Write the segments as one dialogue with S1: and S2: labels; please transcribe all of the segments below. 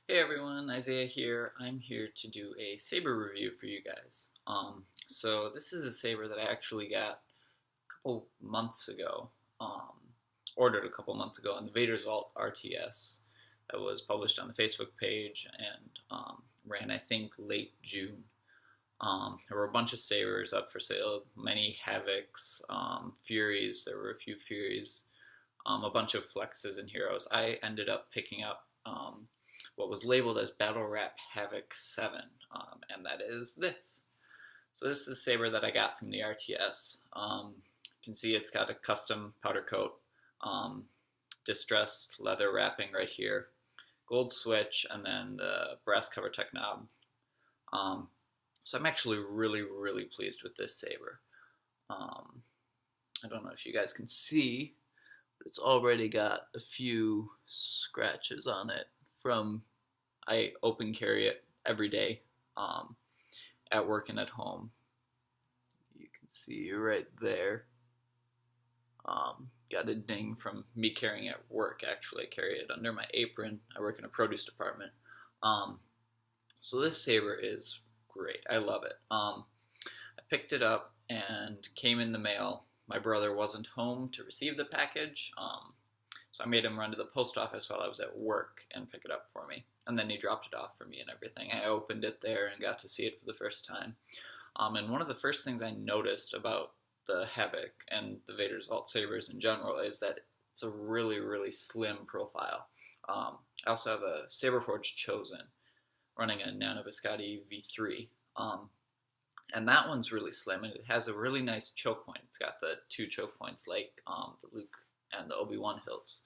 S1: Hey everyone, Isaiah here. I'm here to do a Saber review for you guys. So this is a Saber that I actually got a couple months ago, ordered a couple months ago in the Vader's Vault RTS that was published on the Facebook page and ran, I think, late June. There were a bunch of Sabers up for sale, many Havocs, Furies, there were a few Furies, a bunch of Flexes and Heroes. I ended up picking up what was labeled as battlewrap Havoc 7, and that is this. So this is a Saber that I got from the RTS. You can see it's got a custom powder coat, distressed leather wrapping right here, gold switch, and then the brass cover tech knob. So I'm actually really pleased with this Saber. I don't know if you guys can see, but it's already got a few scratches on it from I open carry it every day at work and at home. You can see right there. Got a ding from me carrying it at work. Actually, I carry it under my apron. I work in a produce department. So this Saber is great. I love it. I picked it up and came in the mail. My brother wasn't home to receive the package, so I made him run to the post office while I was at work and pick it up for me. And then he dropped it off for me and everything. I opened it there and got to see it for the first time. And one of the first things I noticed about the Havoc and the Vader's Vault Sabers in general is that it's a really slim profile. I also have a Saberforge Chosen running a Nano Biscotti V3. And that one's really slim, and it has a really nice choke point. It's got the two choke points like the Luke and the Obi-Wan hilts.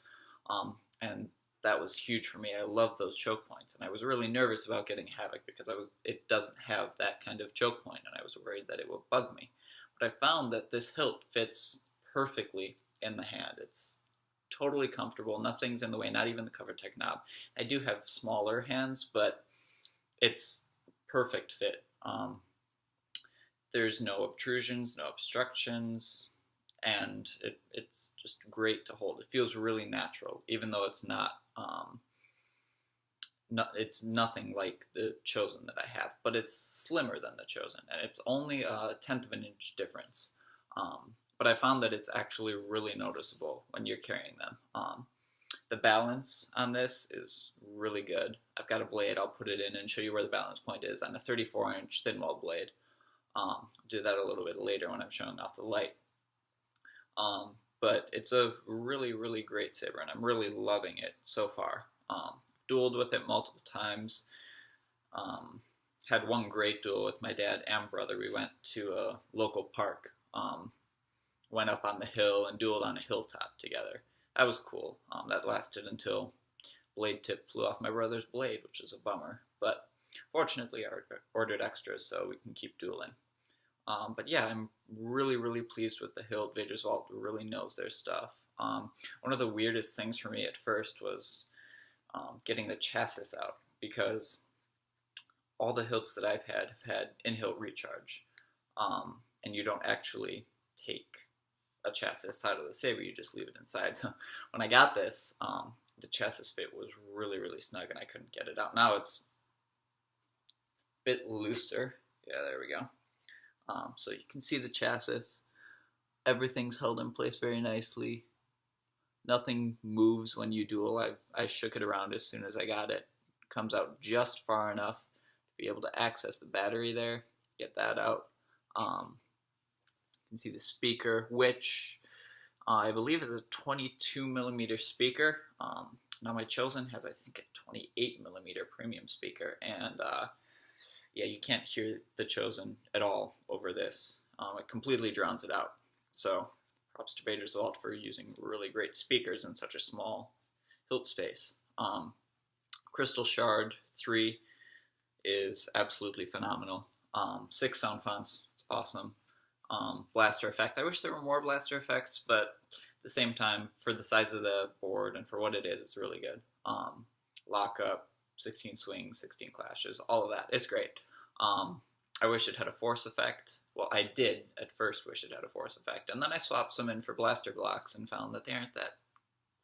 S1: And that was huge for me. I love those choke points, and I was really nervous about getting Havoc because it doesn't have that kind of choke point, and I was worried that it would bug me. But I found that this hilt fits perfectly in the hand. It's totally comfortable. Nothing's in the way, not even the cover tech knob. I do have smaller hands, but it's perfect fit. There's no obtrusions, no obstructions, and it's just great to hold. It feels really natural, even though it's not, it's nothing like the Chosen that I have, but it's slimmer than the Chosen, and it's only a tenth of an inch difference. But I found that it's actually really noticeable when you're carrying them. The balance on this is really good. I've got a blade, I'll put it in and show you where the balance point is on a 34-inch thin wall blade. I'll do that a little bit later when I'm showing off the light. But it's a really great Saber, and I'm really loving it so far. Dueled with it multiple times. Had one great duel with my dad and brother. We went to a local park, went up on the hill and dueled on a hilltop together. That was cool. That lasted until blade tip flew off my brother's blade, which is a bummer. But fortunately, I ordered extras so we can keep dueling. But yeah, I'm really pleased with the hilt. Vader's Vault really knows their stuff. One of the weirdest things for me at first was getting the chassis out, because all the hilts that I've had have had in-hilt recharge, and you don't actually take a chassis out of the Saber, you just leave it inside. So when I got this, the chassis fit was really snug, and I couldn't get it out. Now it's a bit looser. Yeah, there we go. So you can see the chassis. Everything's held in place very nicely. Nothing moves when you duel. I shook it around as soon as I got it. It comes out just far enough to be able to access the battery there. Get that out. You can see the speaker, which I believe is a 22mm speaker. Now my Chosen has, I think, a 28mm premium speaker, and yeah, you can't hear the Chosen at all over this. It completely drowns it out. So props to Vader's Vault for using really great speakers in such a small hilt space. Crystal Shard 3 is absolutely phenomenal. 6 sound fonts, it's awesome. Blaster effect, I wish there were more blaster effects, but at the same time, for the size of the board and for what it is, it's really good. Lockup, 16 swings, 16 clashes, all of that. It's great. I wish it had a force effect. Well, I did at first wish it had a force effect, and then I swapped some in for blaster blocks and found that they aren't that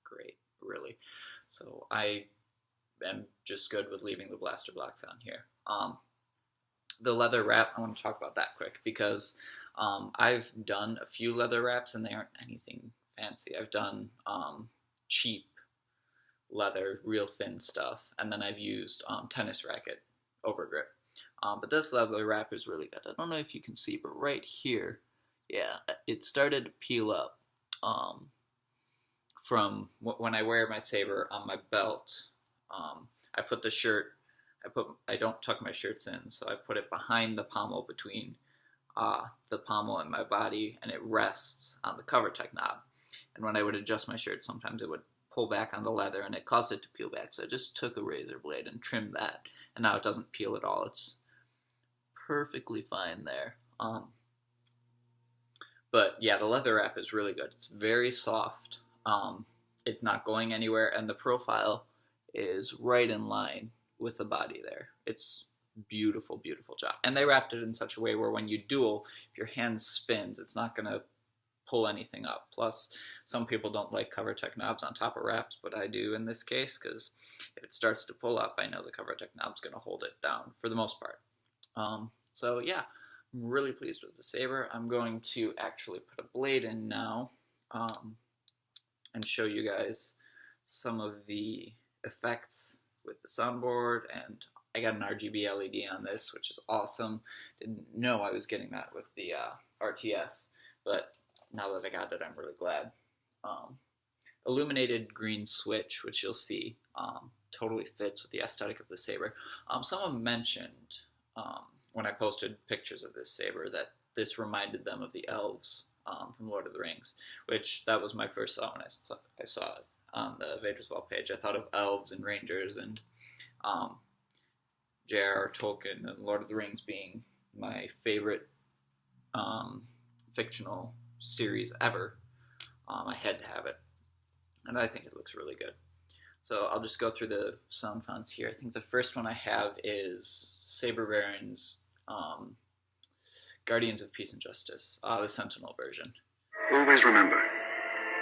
S1: great, really. So I am just good with leaving the blaster blocks on here. The leather wrap, I want to talk about that quick because I've done a few leather wraps and they aren't anything fancy. I've done cheap leather, real thin stuff, and then I've used tennis racket overgrip. But this leather wrap is really good. I don't know if you can see, but right here, yeah, it started to peel up from when I wear my Saber on my belt. I put the shirt, I don't tuck my shirts in, so I put it behind the pommel between the pommel and my body, and it rests on the cover tech knob. And when I would adjust my shirt, sometimes it would pull back on the leather, and it caused it to peel back. So I just took a razor blade and trimmed that, and now it doesn't peel at all. It's perfectly fine there. But yeah, the leather wrap is really good. It's very soft. It's not going anywhere, and the profile is right in line with the body there. It's beautiful, beautiful job. And they wrapped it in such a way where when you duel, if your hand spins, it's not going to pull anything up. Plus, some people don't like cover tech knobs on top of wraps, but I do in this case, because if it starts to pull up, I know the cover tech knob's going to hold it down for the most part. So yeah, I'm really pleased with the Saber. I'm going to actually put a blade in now and show you guys some of the effects with the soundboard, and I got an RGB LED on this, which is awesome. Didn't know I was getting that with the RTS, but now that I got it, I'm really glad. Illuminated green switch, which you'll see, totally fits with the aesthetic of the Saber. Someone mentioned when I posted pictures of this Saber that this reminded them of the elves from Lord of the Rings, which that was my first thought when I saw it on the Vader's Vault page. I thought of elves and rangers and J.R.R. Tolkien and Lord of the Rings being my favorite fictional series ever. I had to have it, and I think it looks really good. So I'll just go through the sound fonts here. I think the first one I have is Saber Baron's Guardians of Peace and Justice, the Sentinel version.
S2: Always remember,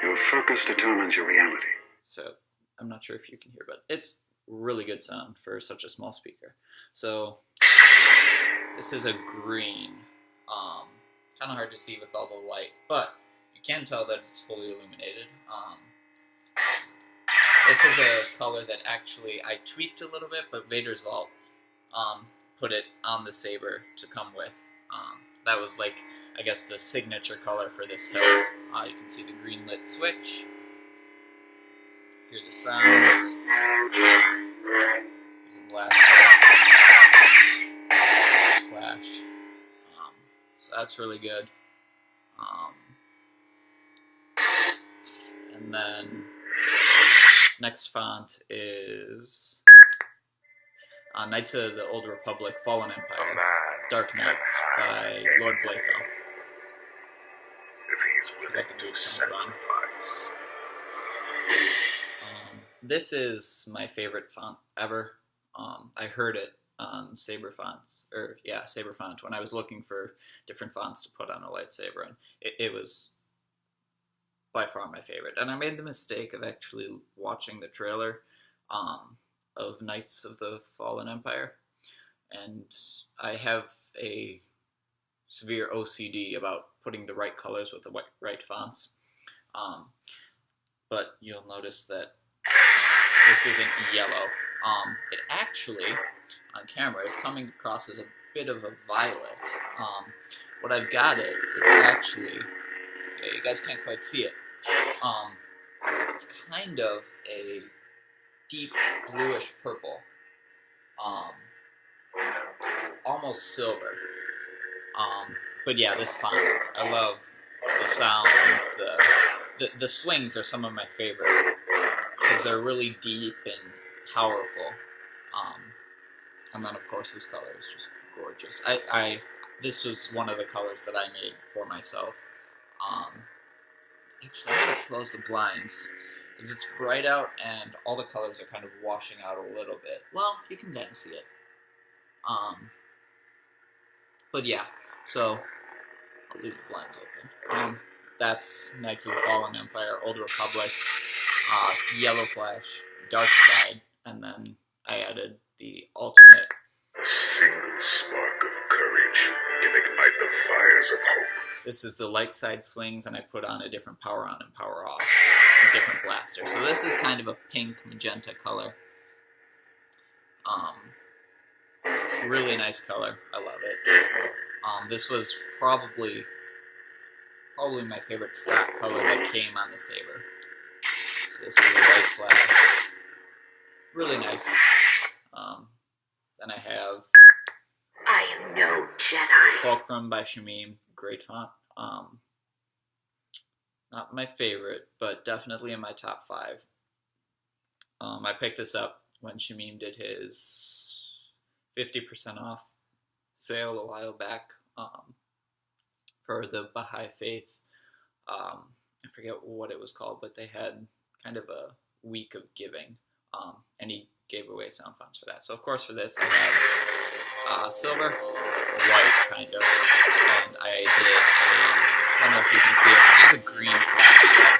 S2: your focus determines your reality.
S1: So I'm not sure if you can hear, but it's really good sound for such a small speaker. So this is a green, kind of hard to see with all the light, but you can tell that it's fully illuminated. This is a color that actually I tweaked a little bit, but Vader's Vault put it on the Saber to come with. That was like, I guess, the signature color for this hilt. You can see the green lit switch. Hear the sounds. There's a blast flash. So that's really good. And then next font is Knights of the Old Republic, Fallen Empire, Dark Knights by Lord Blaco.
S2: If he is willing to sacrifice.
S1: This is my favorite font ever. I heard it on Saber fonts, Saber font, when I was looking for different fonts to put on a lightsaber, and it was by far my favorite. And I made the mistake of actually watching the trailer of Knights of the Fallen Empire, and I have a severe OCD about putting the right colors with the right fonts, but you'll notice that this isn't yellow. It actually, on camera, is coming across as a bit of a violet. What I've got it is actually, you guys can't quite see it, it's kind of a deep bluish purple, almost silver. But yeah, this font, I love the sounds, the swings are some of my favorite, because they're really deep and powerful. And then of course this color is just gorgeous. This was one of the colors that I made for myself. Actually, I'm going to close the blinds, because it's bright out and all the colors are kind of washing out a little bit. Well, you can kind of see it. But yeah, so I'll leave the blinds open. That's Knights of the Fallen Empire, Old Republic, Yellow Flash, Dark Side, and then I added the ultimate.
S2: A single spark of courage can ignite the fires of hope.
S1: This is the light side swings, and I put on a different power on and power off, a different blaster. So this is kind of a pink magenta color. Really nice color. I love it. This was probably my favorite stock color that came on the Saber. This is a white flag. Really nice. Then I have
S3: I am no Jedi.
S1: Fulcrum by Shamim. Great font. Not my favorite, but definitely in my top 5. I picked this up when Shamim did his 50% off sale a while back for the Baha'i Faith. I forget what it was called, but they had kind of a week of giving, and he gave away sound fonts for that. So of course for this I have silver, white kind of, and I don't know if you can see it, but I have a green flash,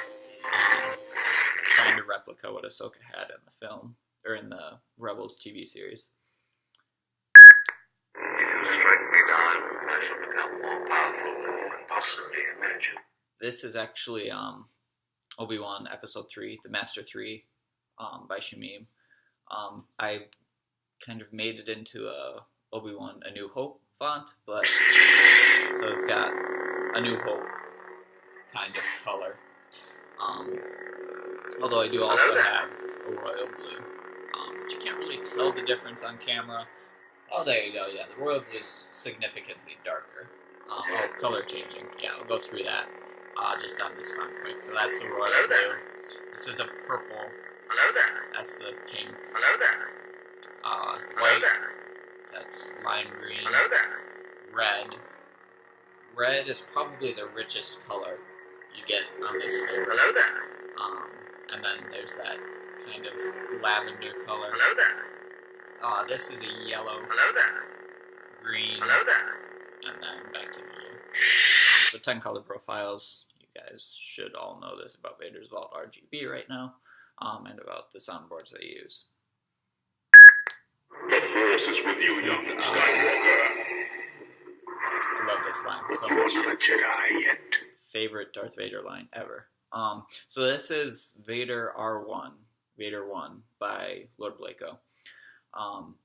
S1: trying to replica what Ahsoka had in the film, or in the Rebels TV series.
S2: If you strike me down, I shall become more powerful than you can possibly imagine.
S1: This is actually Obi-Wan Episode 3, The Master 3, by Shamim. I kind of made it into a Obi-Wan A New Hope font, but so it's got A New Hope kind of color. Although I do also have a royal blue, but you can't really tell the difference on camera. Oh, there you go. Yeah, the royal blue is significantly darker. Color changing. Yeah, I'll go through that just on this font quick. So that's the royal blue. This is a purple.
S3: Hello there.
S1: That's the pink.
S3: Hello there.
S1: White. That's lime green.
S3: Hello there.
S1: Red. Red is probably the richest color you get on this Saber.
S3: Hello there.
S1: And then there's that kind of lavender color.
S3: Hello there.
S1: This is a yellow,
S3: Hello there.
S1: green,
S3: Hello there.
S1: and then back to blue. So 10 color profiles. You guys should all know this about Vader's Vault RGB right now, and about the soundboards they use.
S2: The Force is with you, young Skywalker.
S1: I love this line so
S2: You're
S1: much.
S2: not a Jedi yet.
S1: Favorite Darth Vader line ever. So this is Vader R1, Vader 1 by Lord Blako.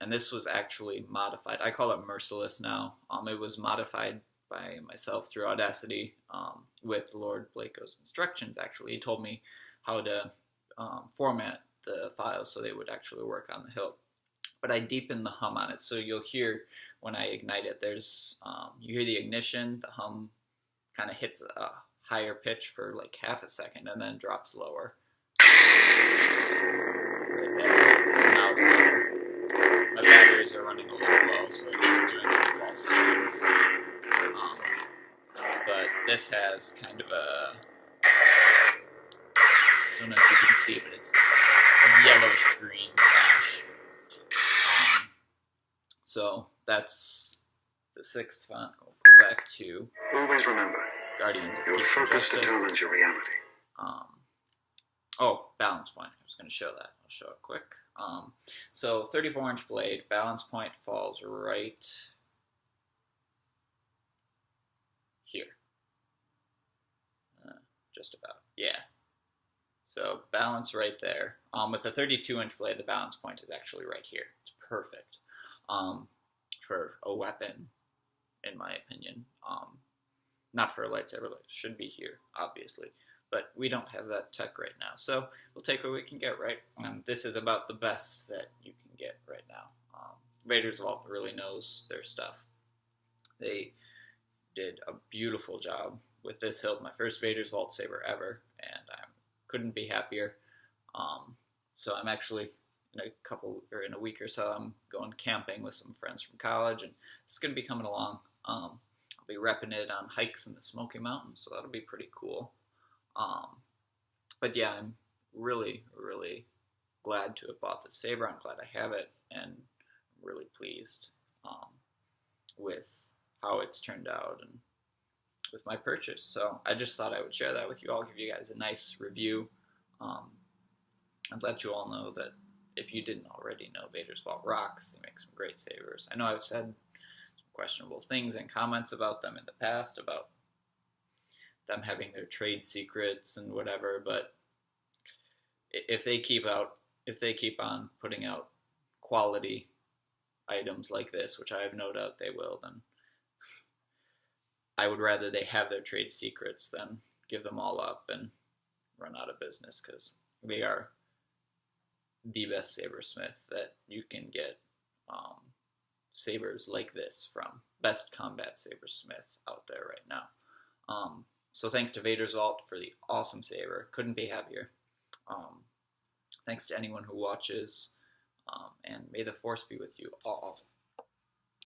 S1: And this was actually modified. I call it Merciless now. It was modified by myself through Audacity with Lord Blako's instructions, actually. He told me how to format the files so they would actually work on the hilt. But I deepened the hum on it, so you'll hear when I ignite it, there's, you hear the ignition, the hum kind of hits a higher pitch for like half a second and then drops lower. Right there. So now it's lower. My batteries are running a little low, so it's doing some false swings. But this has kind of a, I don't know if you can see it, but it's yellowish green flash. So that's the 6th font. We'll go back to
S2: Always remember,
S1: Guardians of
S2: your
S1: Peace and
S2: focus
S1: Justice.
S2: determines your reality.
S1: Balance point. I was going to show that. I'll show it quick. So 34-inch blade. Balance point falls right here. Just about. Yeah. So balance right there. With a 32-inch blade, the balance point is actually right here. It's perfect for a weapon, in my opinion. Not for a lightsaber. It should be here, obviously. But we don't have that tech right now. So we'll take what we can get, right? This is about the best that you can get right now. Vader's Vault really knows their stuff. They did a beautiful job with this hilt. My first Vader's Vault saber ever. And I couldn't be happier. So I'm actually, in a week or so, I'm going camping with some friends from college. And it's going to be coming along. I'll be repping it on hikes in the Smoky Mountains. So that'll be pretty cool. But yeah, I'm really, really glad to have bought the saber. I'm glad I have it, and I'm really pleased with how it's turned out and with my purchase. So I just thought I would share that with you all, give you guys a nice review, and let you all know that if you didn't already know, Vader's Vault rocks. They make some great sabers. I know I've said some questionable things in comments about them in the past, about them having their trade secrets and whatever, but if they keep on putting out quality items like this, which I have no doubt they will, then I would rather they have their trade secrets than give them all up and run out of business, because they are the best sabersmith that you can get sabers like this from. Best combat sabersmith out there right now. So thanks to Vader's Vault for the awesome saber. Couldn't be happier. Thanks to anyone who watches, and may the Force be with you all.